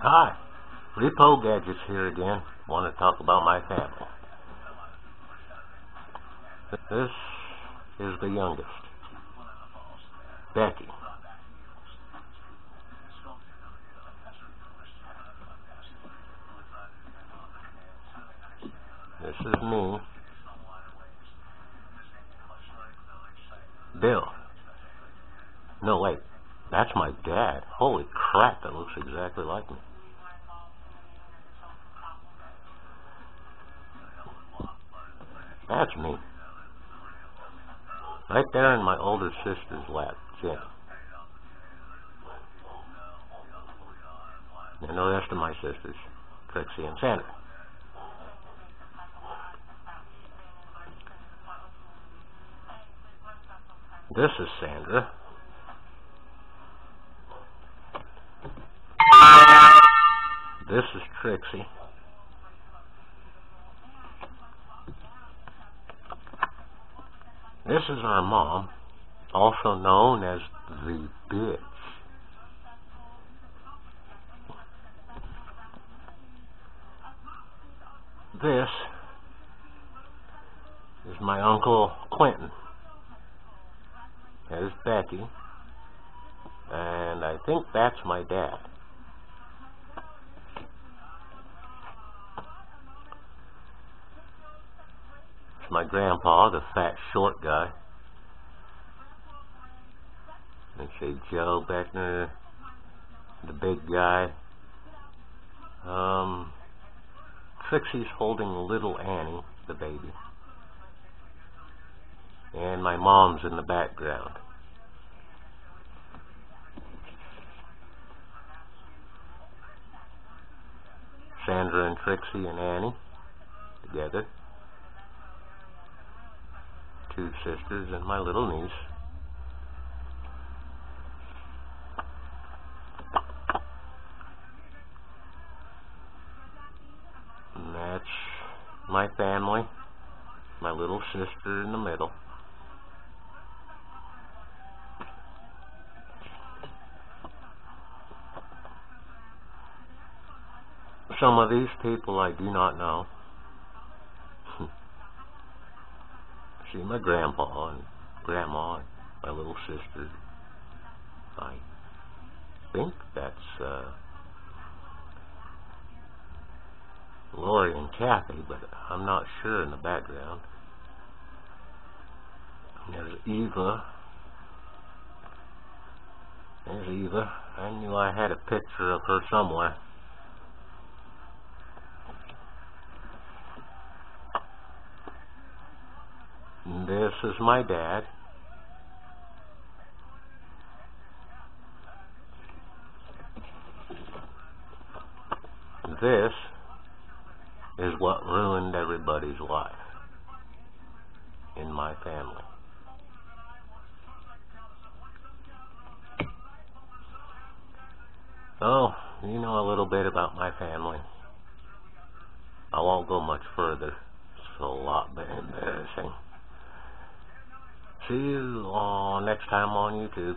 Hi, Repo Gadgets here again. Want to talk about my family. This is the youngest, Becky. This is me, Bill. No, wait, that's my dad. Holy crap, that looks exactly like me. That's me. Right there in my older sister's lap, Jen. And the rest of my sisters, Trixie and Sandra. This is Sandra. This is Trixie. This is our mom, also known as the bitch. This is my Uncle Quentin. There's Becky. And I think that's my dad. It's my grandpa, the fat, short guy. Let's see, Joe Beckner, the big guy. Trixie's holding little Annie, the baby. And my mom's in the background. Sandra and Trixie and Annie together. Two sisters and my little niece. And that's my family, my little sister in the middle. Some of these people I do not know. See my grandpa and grandma and my little sister. I think that's Lori and Kathy, but I'm not sure in the background. And there's Eva. There's Eva. I knew I had a picture of her somewhere. And this is my dad. This is what ruined everybody's life in my family. Oh, you know a little bit about my family. I won't go much further. It's a lot bit embarrassing. See you next time on YouTube.